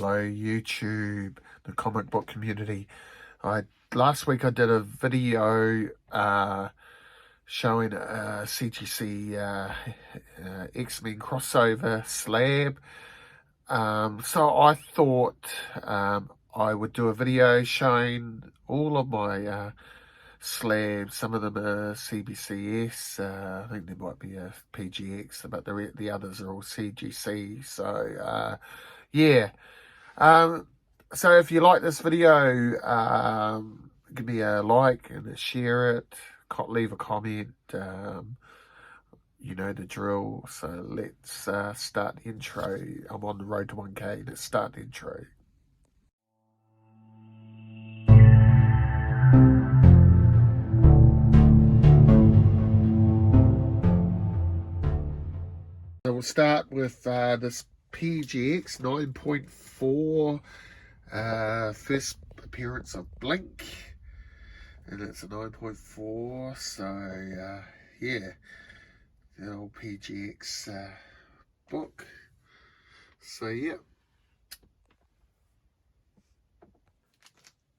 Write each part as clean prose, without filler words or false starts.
Hello YouTube, the comic book community. Last week I did a video showing a CGC X-Men crossover slab. So I thought I would do a video showing all of my slabs. Some of them are CBCS, I think there might be a PGX, but the others are all CGC. So yeah. So if you like this video, give me a like and share it, leave a comment, you know the drill. So let's start the intro. I'm on the road to 1K. Let's start the intro. So we'll start with this PGX 9.4, first appearance of Blink, and it's a 9.4. So yeah, the old PGX book. So yeah,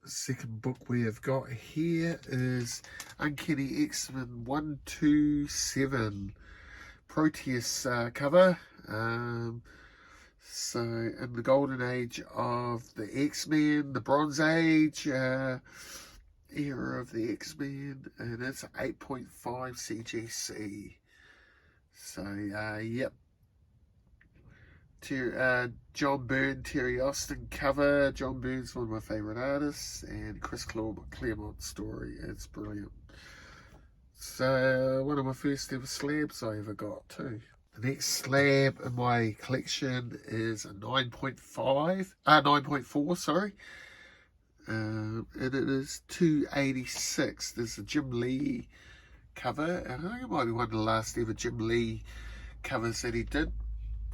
the second book we have got here is Uncanny X-Men 127 Proteus cover. So in the golden age of the X-Men, the Bronze Age era of the X-Men, and it's 8.5 CGC. So yep, John Byrne, Terry Austin cover. John Byrne's one of my favourite artists, and Chris Claremont story. It's brilliant. So one of my first ever slabs I ever got too. The next slab in my collection is a 9.4, sorry. And it is 286. There's a Jim Lee cover, and I think it might be one of the last ever Jim Lee covers that he did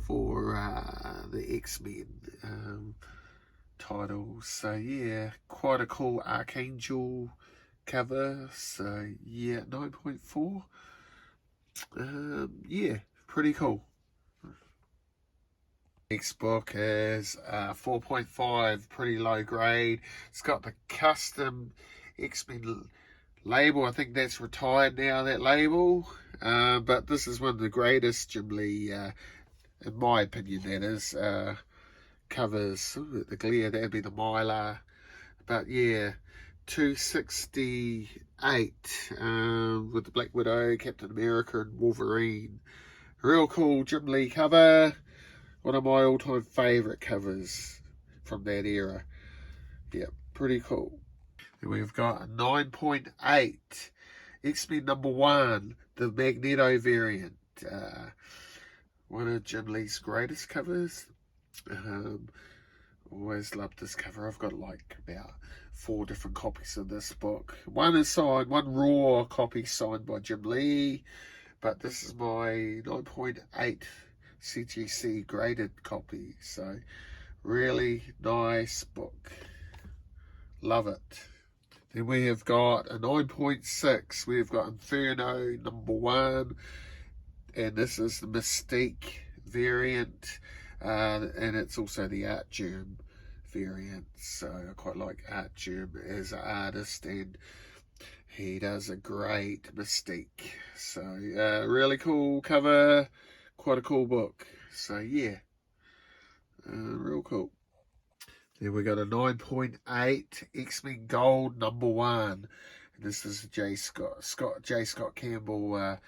for the X-Men titles. So yeah, quite a cool Archangel cover. So yeah, 9.4. Yeah, pretty cool. Next book is 4.5, pretty low grade. It's got the custom X-Men label. I think that's retired now, that label. But this is one of the greatest Jim Lee, in my opinion, that is, covers. Ooh, the glare, that'd be the Mylar. But yeah, 268 with the Black Widow, Captain America, and Wolverine. Real cool Jim Lee cover. One of my all-time favourite covers from that era. Yeah, pretty cool. Then we've got a 9.8 X-Men #1, the Magneto variant. One of Jim Lee's greatest covers. Always loved this cover. I've got like about 4 different copies of this book. One is signed, one raw copy signed by Jim Lee, but this is my 9.8 CGC graded copy. So really nice book. Love it. Then we have got a 9.6. We've got Inferno #1, and this is the Mystique variant. And it's also the Art Germ variant. So I quite like Art Germ as an artist, and he does a great Mystique. So really cool cover, quite a cool book. So yeah, real cool. Then we got a 9.8 X-Men Gold #1. And this is J. Scott Campbell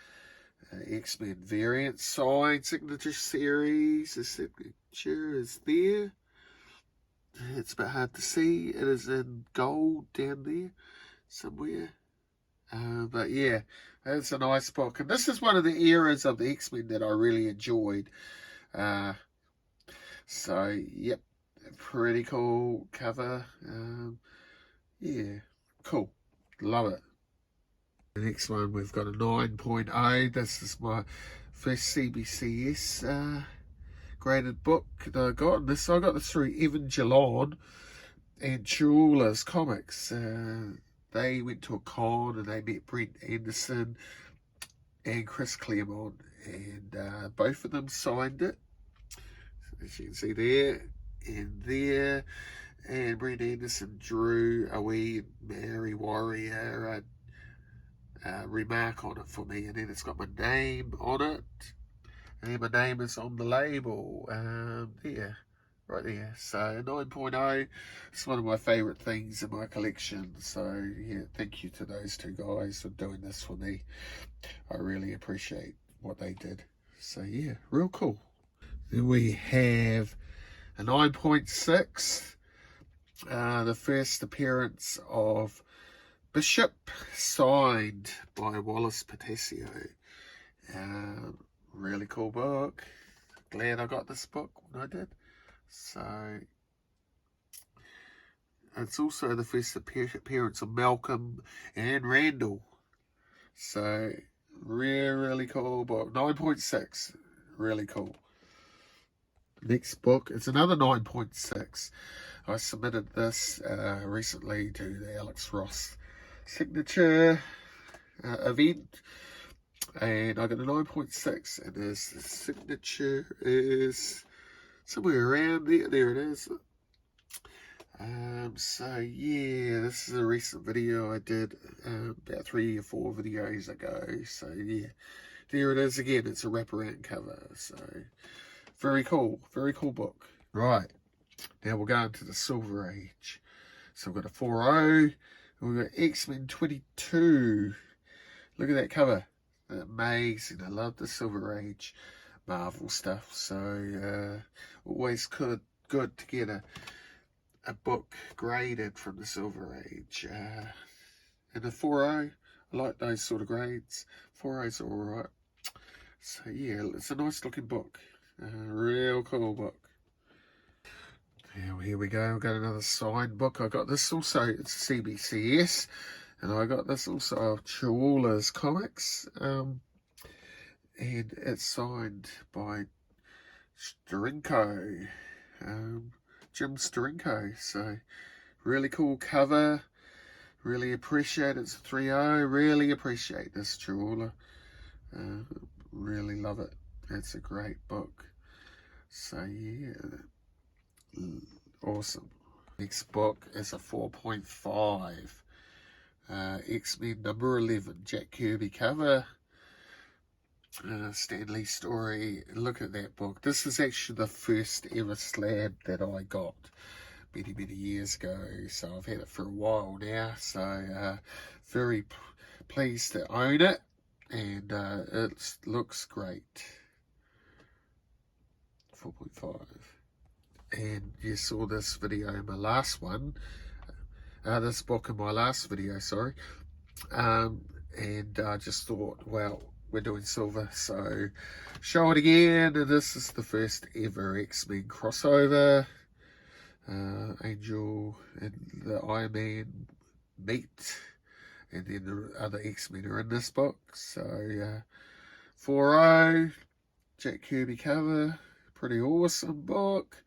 X-Men variant signed signature series. The signature is there. It's a bit hard to see. It is in gold down there somewhere. But yeah, it's a nice book. And this is one of the eras of the X-Men that I really enjoyed. So, yep, pretty cool cover. Yeah, cool. Love it. The next one, we've got a 9.0. This is my first CBCS graded book that I got. I got this through Evan Geelon and Chula's Comics. They went to a con and they met Brent Anderson and Chris Claremont, and both of them signed it. As you can see there, in there. And Brent Anderson drew a wee Mary Warrior remark on it for me, and then it's got my name on it, and my name is on the label. There, right there. So 9.0, it's one of my favourite things in my collection. So yeah, thank you to those two guys for doing this for me. I really appreciate what they did. So yeah, real cool. Then we have a 9.6, the first appearance of Bishop, signed by Wallace Patessio. Really cool book. Glad I got this book when I did. So it's also the first appearance of Malcolm and Randall. So really cool book. 9.6, really cool. Next book, it's another 9.6. I submitted this recently to the Alex Ross signature event, and I got a 9.6, and his signature is somewhere around there. There it is. So yeah, this is a recent video I did about 3 or 4 videos ago. So yeah, there it is again. It's a wraparound cover. So very cool book. Right, now we'll go into the Silver Age. So we've got a 4.0, and we've got X-Men 22. Look at that cover. Amazing. I love the Silver Age Marvel stuff. So always good to get a book graded from the Silver Age. And a 4.0, I like those sort of grades. 4.0s are alright. So yeah, it's a nice looking book. Real cool book. Now here we go. I've got another signed book. I got this also, it's CBCS, and I got this also of Chihuahua's Comics. And it's signed by Steranko, Jim Steranko. So really cool cover. Really appreciate it. It's a 3.0. Really appreciate this Chihuahua. Really love it. It's a great book. So yeah, awesome. Next book is a 4.5. X-Men number 11, Jack Kirby cover. Stan Lee story. Look at that book. This is actually the first ever slab that I got many years ago. So I've had it for a while now. So very pleased to own it, and it looks great. 4.5. And you saw this video in my last one, this book in my last video, sorry, and I just thought, well, we're doing silver, so show it again. And this is the first ever X-Men crossover. Angel and the Iron Man meet, and then the other X-Men are in this book. So 4.0, Jack Kirby cover, pretty awesome book.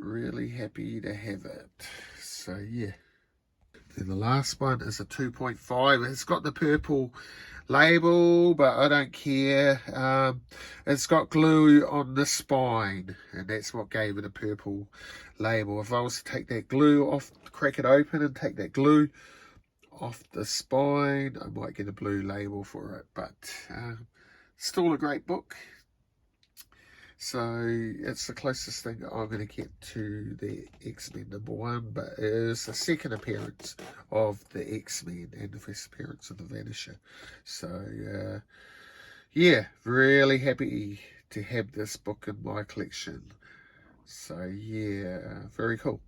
Really happy to have it. So yeah. Then the last one is a 2.5. It's got the purple label, but I don't care. It's got glue on the spine, and that's what gave it a purple label. If I was to take that glue off, crack it open and take that glue off the spine, I might get a blue label for it, but still a great book. So it's the closest thing I'm going to get to the X-Men number 1, but it is the second appearance of the X-Men and the first appearance of the Vanisher. So yeah, really happy to have this book in my collection. So yeah, very cool.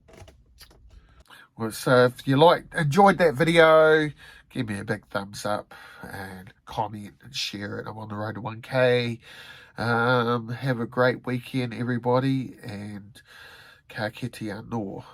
Well, so if you enjoyed that video, give me a big thumbs up and comment and share it. I'm on the road to 1K. Have a great weekend, everybody, and ka kite anō.